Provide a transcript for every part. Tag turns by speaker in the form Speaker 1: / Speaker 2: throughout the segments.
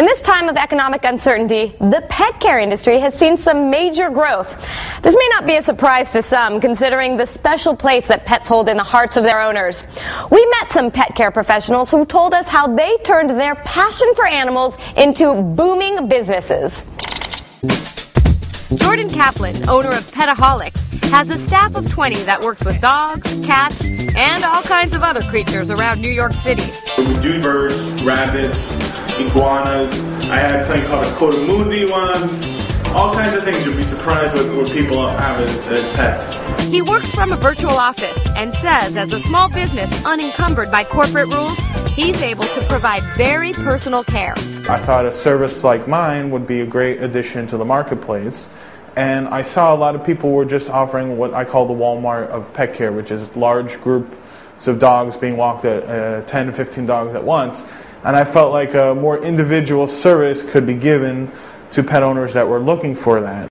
Speaker 1: In this time of economic uncertainty, the pet care industry has seen some major growth. This may not be a surprise to some, considering the special place that pets hold in the hearts of their owners. We met some pet care professionals who told us how they turned their passion for animals into booming businesses. Jordan Kaplan, owner of Petaholics, has a staff of 20 that works with dogs, cats, and all kinds of other creatures around New York City.
Speaker 2: We do birds, rabbits, iguanas. I had something called a cotamundi once. All kinds of things. You'll be surprised what people have as pets.
Speaker 1: He works from a virtual office and says as a small business unencumbered by corporate rules, he's able to provide very personal care.
Speaker 2: I thought a service like mine would be a great addition to the marketplace. And I saw a lot of people were just offering what I call the Walmart of pet care, which is large groups of dogs being walked at 10 to 15 dogs at once. And I felt like a more individual service could be given to pet owners that were looking for that.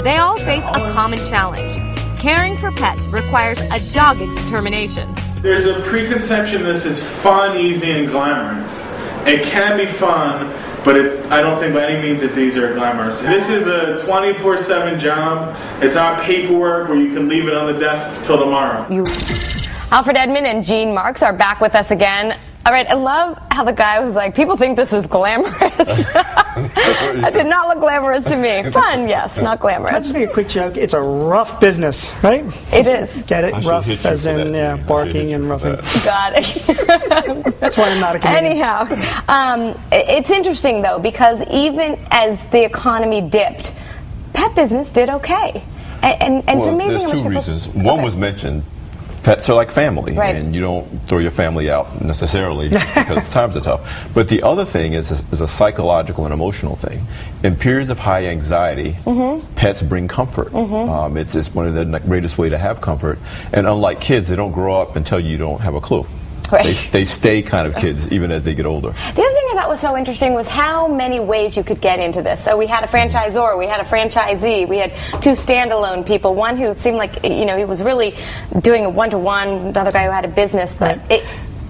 Speaker 1: They all face a common challenge. Caring for pets requires a dogged determination.
Speaker 2: There's a preconception this is fun, easy, and glamorous. It can be fun, but I don't think by any means it's easy or glamorous. This is a 24/7 job. It's not paperwork where you can leave it on the desk till tomorrow.
Speaker 1: Alfred Edmond and Jean Marks are back with us again. All right, I love how the guy was like, people think this is glamorous. That did not look glamorous to me. Fun, yes, not glamorous.
Speaker 3: Can I just make a quick joke? It's a rough business, right?
Speaker 1: It is.
Speaker 3: Get it? Rough as in barking and roughing.
Speaker 1: Got it.
Speaker 3: That's why I'm not a comedian.
Speaker 1: Anyhow, it's interesting, though, because even as the economy dipped, pet business did okay. And it's amazing.
Speaker 4: There's two reasons. One was mentioned. Pets are like family,
Speaker 1: right,
Speaker 4: and you don't throw your family out necessarily because times are tough. But the other thing is a psychological and emotional thing. In periods of high anxiety, pets bring comfort. It's one of the greatest way to have comfort. And unlike kids, they don't grow up and tell you don't have a clue. Right. They stay kind of kids even as they get older.
Speaker 1: The other thing I thought was so interesting was how many ways you could get into this. So we had a franchisor, we had a franchisee, we had two standalone people. One who seemed like, he was really doing a one-to-one, another guy who had a business, but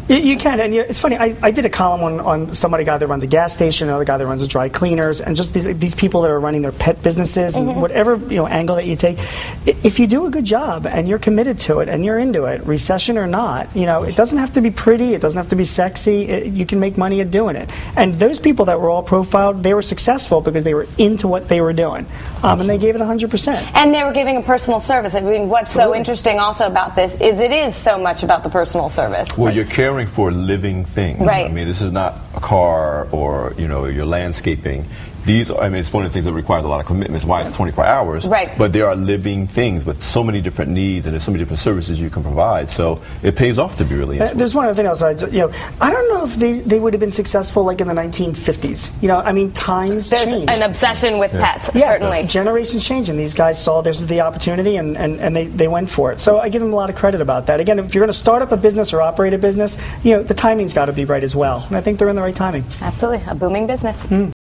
Speaker 3: You can, and it's funny, I did a column on somebody guy that runs a gas station, another guy that runs a dry cleaners, and just these people that are running their pet businesses, and whatever angle that you take, if you do a good job and you're committed to it and you're into it, recession or not, it doesn't have to be pretty, it doesn't have to be sexy, you can make money at doing it. And those people that were all profiled, they were successful because they were into what they were doing, and they gave it 100%.
Speaker 1: And they were giving a personal service. I mean, what's so interesting also about this is it is so much about the personal service.
Speaker 4: Well, you're caring for living things.
Speaker 1: Right.
Speaker 4: I mean, this is not a car or, your landscaping. It's one of the things that requires a lot of commitment. It's why it's 24 hours.
Speaker 1: Right.
Speaker 4: But there are living things with so many different needs, and there's so many different services you can provide. So it pays off to be really into
Speaker 3: There's one other thing else. I don't know if they would have been successful like in the 1950s. Times
Speaker 1: There's
Speaker 3: change.
Speaker 1: an obsession with pets, certainly.
Speaker 3: Generations change, and these guys saw this is the opportunity, and they went for it. So I give them a lot of credit about that. Again, if you're going to start up a business or operate a business, the timing's got to be right as well. And I think they're in the right timing.
Speaker 1: Absolutely. A booming business.